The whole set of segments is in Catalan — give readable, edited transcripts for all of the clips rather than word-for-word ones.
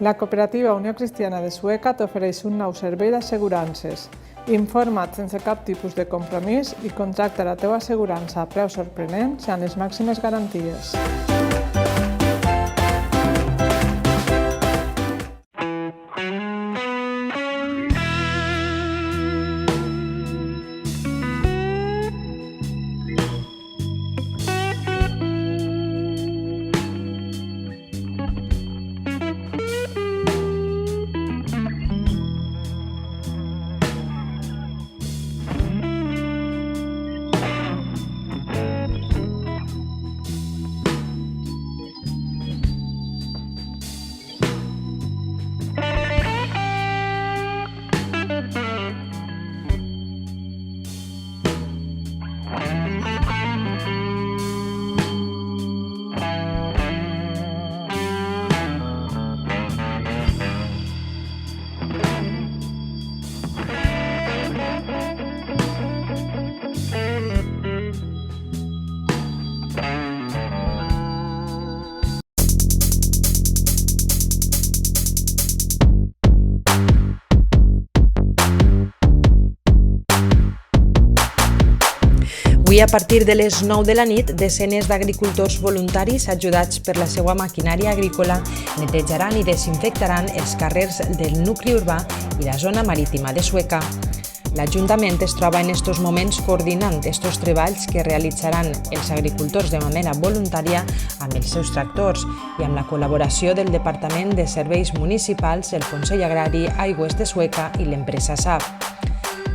La cooperativa Unió Cristiana de Sueca t'ofereix un nou servei d'assegurances. Informa't sense cap tipus de compromís i contracta la teva assegurança a preus sorprenents i amb les màximes garanties. Avui, a partir de les 9 de la nit, desenes d'agricultors voluntaris ajudats per la seva maquinària agrícola netejaran i desinfectaran els carrers del nucli urbà i la zona marítima de Sueca. L'Ajuntament es troba en estos moments coordinant estos treballs que realitzaran els agricultors de manera voluntària amb els seus tractors i amb la col·laboració del Departament de Serveis Municipals, el Consell Agrari, Aigües de Sueca i l'empresa SAP.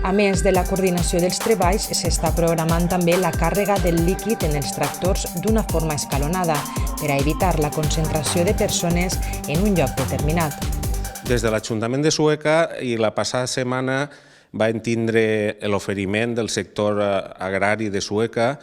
A més de la coordinació dels treballs, s'està programant també la càrrega del líquid en els tractors d'una forma escalonada per a evitar la concentració de persones en un lloc determinat. Des de l'Ajuntament de Sueca i la passada setmana vam tindre l'oferiment del sector agrari de Sueca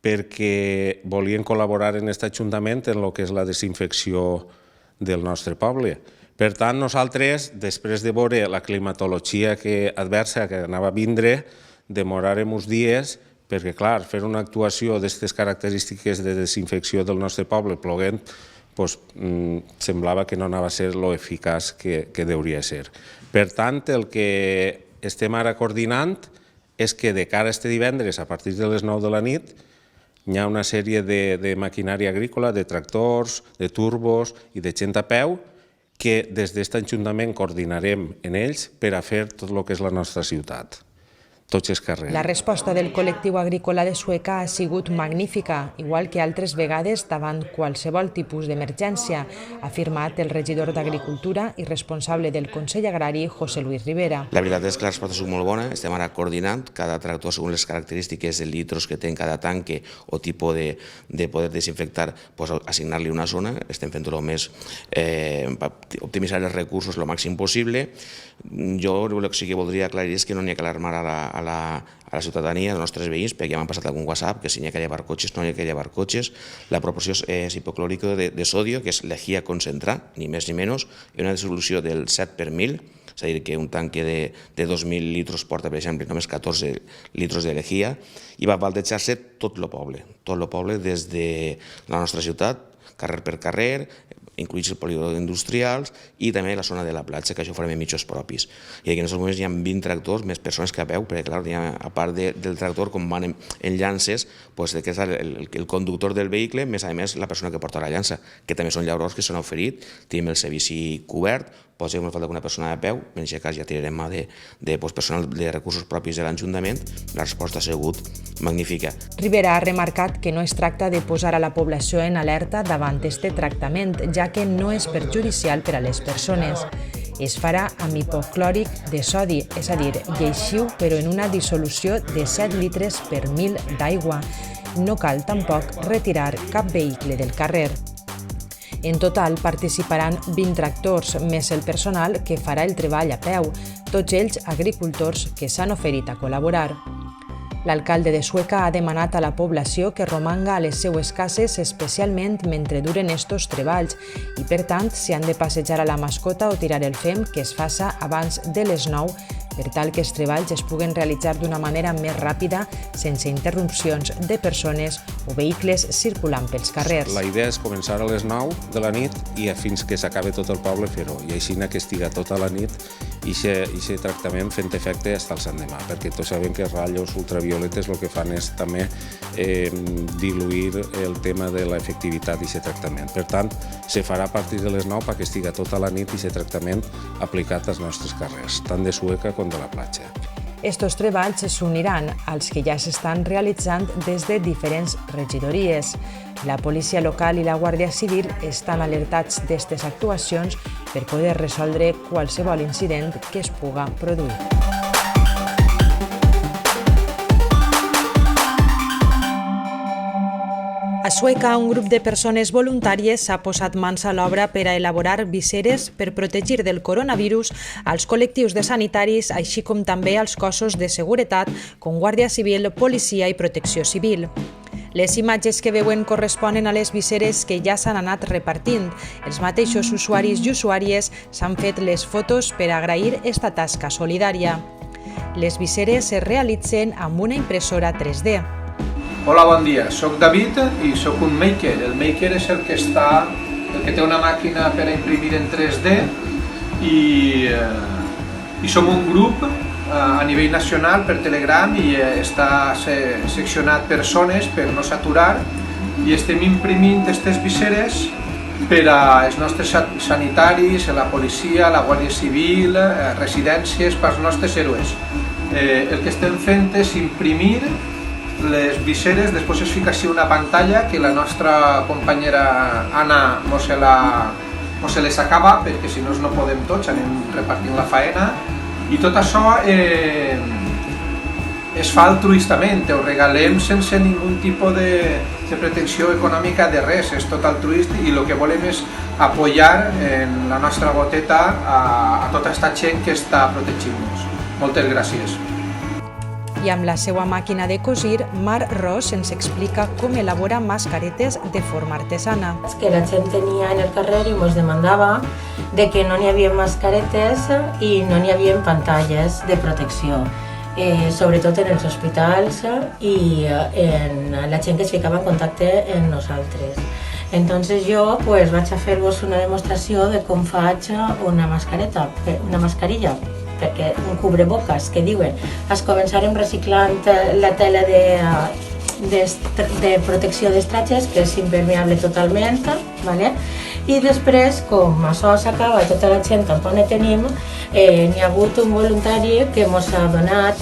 perquè volien col·laborar en aquest Ajuntament en el que és la desinfecció del nostre poble. Per tant, nosaltres, després de veure la climatologia adversa que anava a vindre, demorarem uns dies perquè, clar, fer una actuació d'aquestes característiques de desinfecció del nostre poble ploguent, semblava que no anava a ser lo eficaç que hauria de ser. Per tant, el que estem ara coordinant és que de cara a este divendres, a partir de les 9 de la nit, hi ha una sèrie de maquinària agrícola, de tractors, de turbos i de gent a peu, que des d'aquest Ajuntament coordinarem en ells per a fer tot el que és la nostra ciutat, tots els carrers. La resposta del col·lectiu agrícola de Sueca ha sigut magnífica, igual que altres vegades davant qualsevol tipus d'emergència, ha afirmat el regidor d'Agricultura i responsable del Consell Agrari, José Luis Rivera. La veritat és que la resposta ha sigut molt bona, estem ara coordinant cada tractor segons les característiques de litros que té en cada tanque o tipus de poder desinfectar, assignar-li una zona, estem fent el més optimitzar els recursos el màxim possible. Jo el que sí que voldria aclarir és que no n'hi ha que alarmar a la ciutadania, als nostres veïns, perquè ja m'han passat algun WhatsApp que si n'hi ha que llevar cotxes, no n'hi ha que llevar cotxes. La proporció és hipoclòrico de sodio, que és lejía concentrat, ni més ni menys, i una dissolució del 7 per 1000, és a dir, que un tanque de 2.000 litres porta, per exemple, només 14 litres de lejía, i va baldejar-se tot el poble des de la nostra ciutat, carrer per carrer, incluïts els polígons industrials i també la zona de la platja, que això ho farem en mitjos propis. I aquí en aquests moments hi ha 20 tractors, més persones que a peu, perquè clar, a part del tractor, com van en llances, que és el conductor del vehicle, més a més la persona que porta la llança, que també són llaurors que s'han oferit, tenim el servici cobert, si ens falta alguna persona a peu, en aquest cas ja tirarem mà de personal de recursos propis de l'Ajuntament, la resposta ha sigut magnífica. Rivera ha remarcat que no es tracta de posar a la població en alerta davant este tractament, ja que no és perjudicial per a les persones. Es farà amb hipoclòric de sodi, és a dir, lleixiu, però en una dissolució de 7 litres per 1000 d'aigua. No cal tampoc retirar cap vehicle del carrer. En total participaran 20 tractors, més el personal que farà el treball a peu, tots ells agricultors que s'han oferit a col·laborar. L'alcalde de Sueca ha demanat a la població que romanga a les seues cases, especialment mentre duren estos treballs, i per tant, si han de passejar a la mascota o tirar el fem, que es faça abans de les 9 per tal que els treballs es puguen realitzar d'una manera més ràpida, sense interrupcions de persones o vehicles circulant pels carrers. La idea és començar a les 9 de la nit i fins que s'acabe tot el poble fer-ho, i així que estiga tota la nit i aquest tractament fent efecte fins al sant demà, perquè tots sabem que els ratllos ultravioletes el que fan és també diluir el tema de l'efectivitat d'aquest tractament. Per tant, se farà a partir de les 9 perquè estiga tota la nit aquest tractament aplicat als nostres carrers, tant de Sueca com de la platja. Estos treballs s'uniran als que ja s'estan realitzant des de diferents regidories. La policia local i la Guàrdia Civil estan alertats d'aquestes actuacions per poder resoldre qualsevol incident que es puga produir. A Sueca, un grup de persones voluntàries s'ha posat mans a l'obra per a elaborar viseres per protegir del coronavirus als col·lectius de sanitaris, així com també als cossos de seguretat com Guàrdia Civil, Policia i Protecció Civil. Les imatges que veuen corresponen a les viseres que ja s'han anat repartint. Els mateixos usuaris i usuàries s'han fet les fotos per agrair esta tasca solidària. Les viseres es realitzen amb una impressora 3D. Hola, bon dia. Soc David i soc un maker. El maker és el que té una màquina per a imprimir en 3D i som un grup a nivell nacional per Telegram i està seccionat per zones per no saturar i estem imprimint aquestes viseres per als nostres sanitaris, la policia, la Guàrdia Civil, residències, pels nostres héroes. El que estem fent és imprimir les viseres, després es fica així una pantalla que la nostra companyera Anna mos se les acaba perquè si no no podem tots, anem repartint la faena i tot això es fa altruistament, ho regalem sense ningun tipus de pretensió econòmica de res, és tot altruista i el que volem és apoyar en la nostra goteta a tota aquesta gent que està protegint-nos. Moltes gràcies. I amb la seva màquina de cosir, Mar Ros ens explica com elabora mascaretes de forma artesana. Que la gent tenia en el carrer i ens demandava de que no n'hi havia mascaretes i no n'hi havia pantalles de protecció, sobretot en els hospitals i en la gent que es ficava en contacte amb nosaltres. Entonces jo vaig a fer-vos una demostració de com faig una mascarilla, perquè un cubreboques que diuen es començarem reciclant la tela de protecció d'estratges, que és impermeable totalment, i després, com això s'acaba, tota la gent tampoc ne tenim, n'hi ha hagut un voluntari que ens ha donat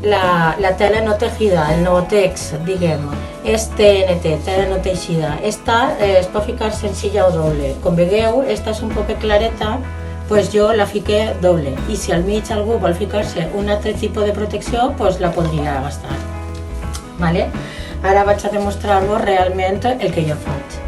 la tela no tejida, el Novotex, diguem, és TNT, tela no teixida. Esta es pot ficar senzilla o doble. Com veieu, esta és un poc clareta, pues jo la fiqué doble i si al mig algú vol ficar-se un altre tipus de protecció, pues la podria gastar. Ara vaig a demostrar-vos realment el que jo faig.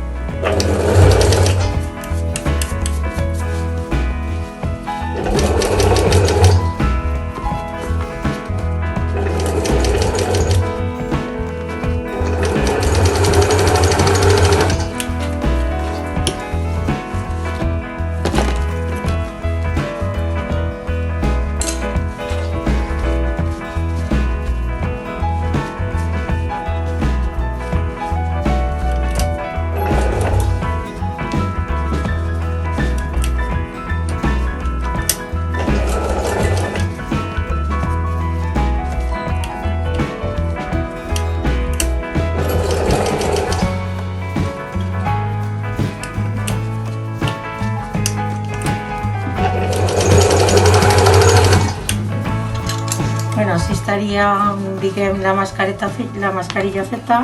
Així estaria, diguem, la mascarilla feta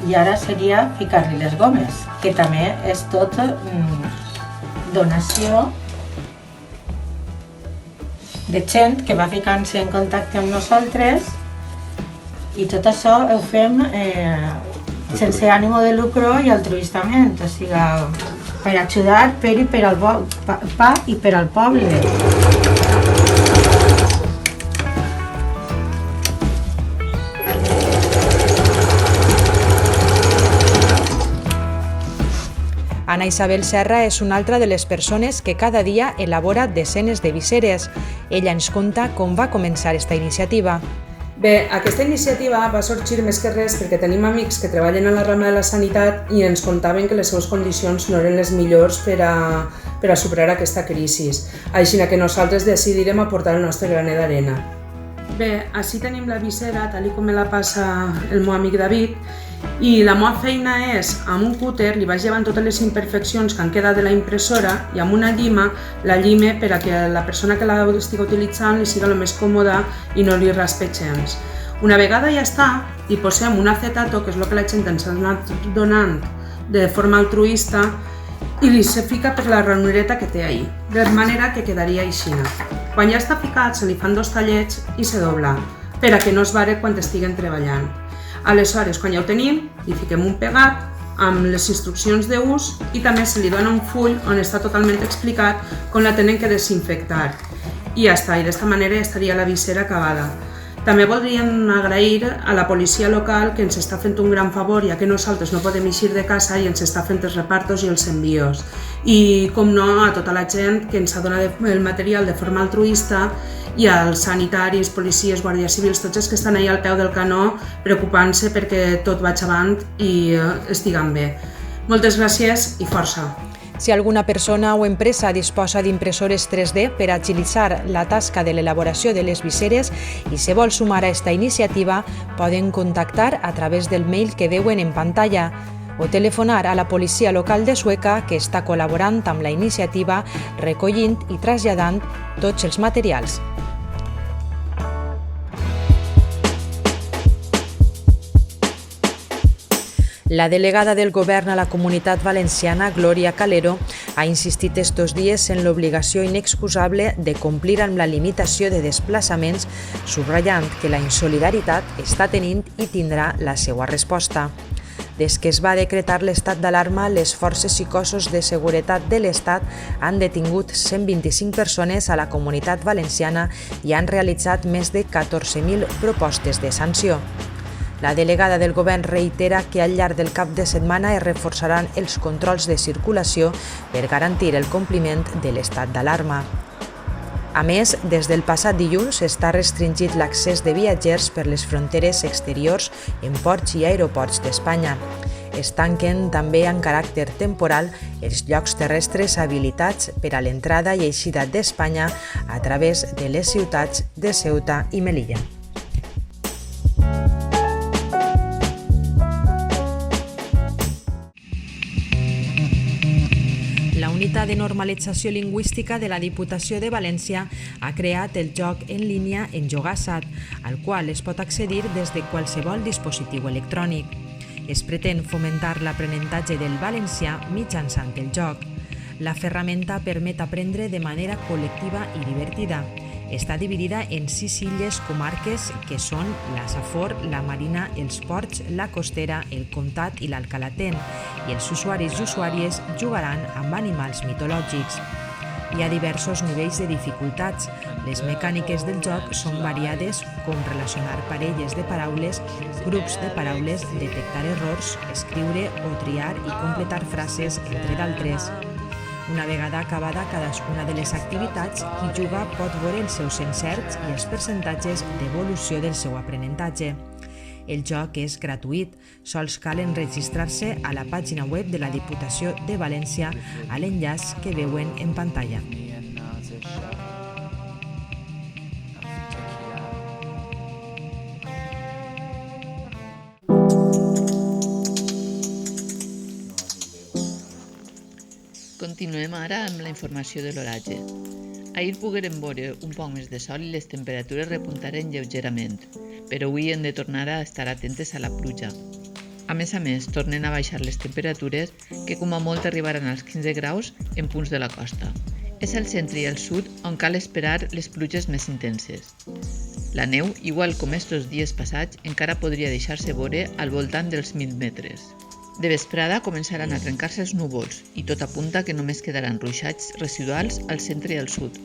i ara seria ficar-li les gomes, que també és tot donació de gent que va ficant-se en contacte amb nosaltres i tot això ho fem sense ànimo de lucro i altruistament, o sigui, per ajudar per al pa i per al poble. Ana Isabel Serra és una altra de les persones que cada dia elabora desenes de viseres. Ella ens conta com va començar aquesta iniciativa. Bé, aquesta iniciativa va sorgir més que res perquè tenim amics que treballen a la rama de la sanitat i ens contaven que les seves condicions no eren les millors per a superar aquesta crisi. Així que nosaltres decidirem aportar el nostre granet d'arena. Bé, així tenim la visera, tal com me la passa el meu amic David, i la meva feina és, amb un cúter, li vaig llevant totes les imperfeccions que han quedat de la impressora i amb una llima la llime per a que la persona que la estigui utilitzant li siga el més còmoda i no li raspe gens. Una vegada ja està, hi posem un acetato, que és el que la gent ens ha anat donant de forma altruista, i li se fica per la ranureta que té ahí, de manera que quedaria així. Quan ja està ficat, se li fan 2 tallets i se dobla, per a que no es vare quan estiguen treballant. Aleshores, quan ja ho tenim, li fiquem un pegat amb les instruccions d'ús i també se li dona un full on està totalment explicat com la tenen que desinfectar. I ja està, i d'esta manera ja estaria la visera acabada. També voldríem agrair a la policia local que ens està fent un gran favor, ja que nosaltres no podem eixir de casa i ens està fent els repartos i els envios. I, com no, a tota la gent que ens ha donat el material de forma altruista i als sanitaris, policies, guàrdies civils, tots els que estan allà al peu del canó preocupant-se perquè tot vagi avant i estiguen bé. Moltes gràcies i força! Si alguna persona o empresa disposa d'impressores 3D per agilitzar la tasca de l'elaboració de les viseres i se vol sumar a aquesta iniciativa, poden contactar a través del mail que veuen en pantalla o telefonar a la policia local de Sueca, que està col·laborant amb la iniciativa recollint i traslladant tots els materials. La delegada del Govern a la Comunitat Valenciana, Glòria Calero, ha insistit estos dies en l'obligació inexcusable de complir amb la limitació de desplaçaments, subratllant que la insolidaritat està tenint i tindrà la seva resposta. Des que es va decretar l'estat d'alarma, les forces i cossos de seguretat de l'Estat han detingut 125 persones a la Comunitat Valenciana i han realitzat més de 14.000 propostes de sanció. La delegada del Govern reitera que al llarg del cap de setmana es reforçaran els controls de circulació per garantir el compliment de l'estat d'alarma. A més, des del passat dilluns està restringit l'accés de viatgers per les fronteres exteriors en ports i aeroports d'Espanya. Es tanquen també en caràcter temporal els llocs terrestres habilitats per a l'entrada i eixida d'Espanya a través de les ciutats de Ceuta i Melilla. La Unitat de Normalització Lingüística de la Diputació de València ha creat el joc en línia Enjogasat, al qual es pot accedir des de qualsevol dispositiu electrònic. Es pretén fomentar l'aprenentatge del valencià mitjançant el joc. La ferramenta permet aprendre de manera col·lectiva i divertida. Està dividida en 6 illes comarques que són la Safor, la Marina, els Ports, la Costera, el Comtat i l'Alcalatén, i els usuaris i usuàries jugaran amb animals mitològics. Hi ha diversos nivells de dificultats. Les mecàniques del joc són variades, com relacionar parelles de paraules, grups de paraules, detectar errors, escriure o triar i completar frases, entre d'altres. Una vegada acabada cadascuna de les activitats, qui juga pot veure els seus encerts i els percentatges d'evolució del seu aprenentatge. El joc és gratuït, sols cal enregistrar-se a la pàgina web de la Diputació de València a l'enllaç que veuen en pantalla. Continuem ara amb la informació de l'oratge. Ahir poguérem veure un poc més de sol i les temperatures repuntaren lleugerament, però avui hem de tornar a estar atentes a la pluja. A més, tornen a baixar les temperatures que com a molt arribaran als 15 graus en punts de la costa. És al centre i al sud on cal esperar les pluges més intenses. La neu, igual com estos dies passats, encara podria deixar-se veure al voltant dels 1.000 metres. De vesprada començaran a trencar-se els núvols i tot apunta que només quedaran ruixats residuals al centre i al sud.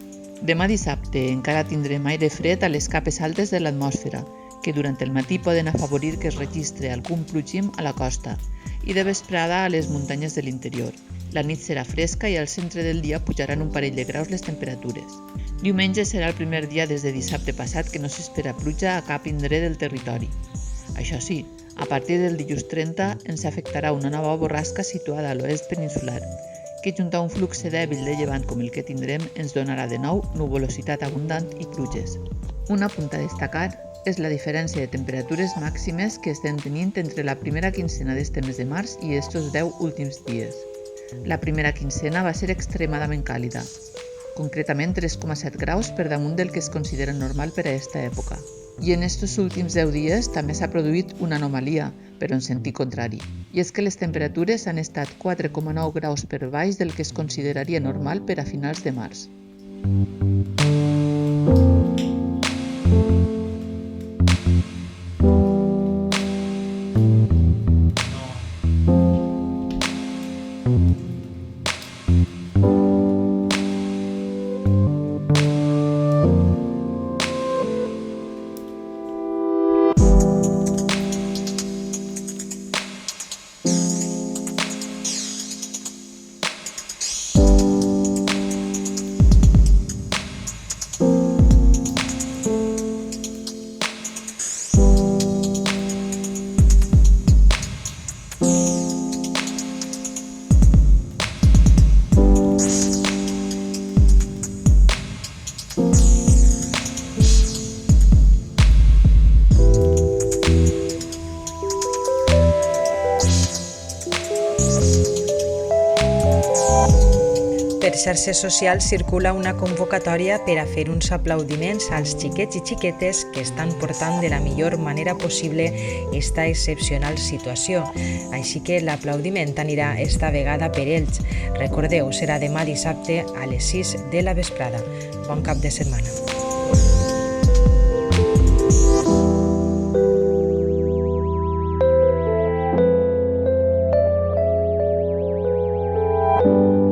Demà dissabte encara tindrem aire fred a les capes altes de l'atmosfera, que durant el matí poden afavorir que es registre algun plogim a la costa i de vesprada a les muntanyes de l'interior. La nit serà fresca i al centre del dia pujaran un parell de graus les temperatures. Diumenge serà el primer dia des de dissabte passat que no s'espera pluja a cap indret del territori. Això sí, a partir del dilluns 30 ens afectarà una nova borrasca situada a l'oest peninsular, que junt a un flux dèbil de llevant com el que tindrem ens donarà de nou nuvolositat abundant i pluges. Un apunt a destacar és la diferència de temperatures màximes que estem tenint entre la primera quincena d'este mes de març i estos 10 últims dies. La primera quincena va ser extremadament càlida, concretament 3,7 graus per damunt del que es considera normal per a aquesta època. I en estos últims 10 dies també s'ha produït una anomalia, però en sentit contrari. I és que les temperatures han estat 4,9 graus per baix del que es consideraria normal per a finals de març. Per xarxes socials circula una convocatòria per a fer uns aplaudiments als xiquets i xiquetes que estan portant de la millor manera possible esta excepcional situació. Així que l'aplaudiment anirà esta vegada per ells. Recordeu, serà demà dissabte a les 6 de la vesprada. Bon cap de setmana. Thank you.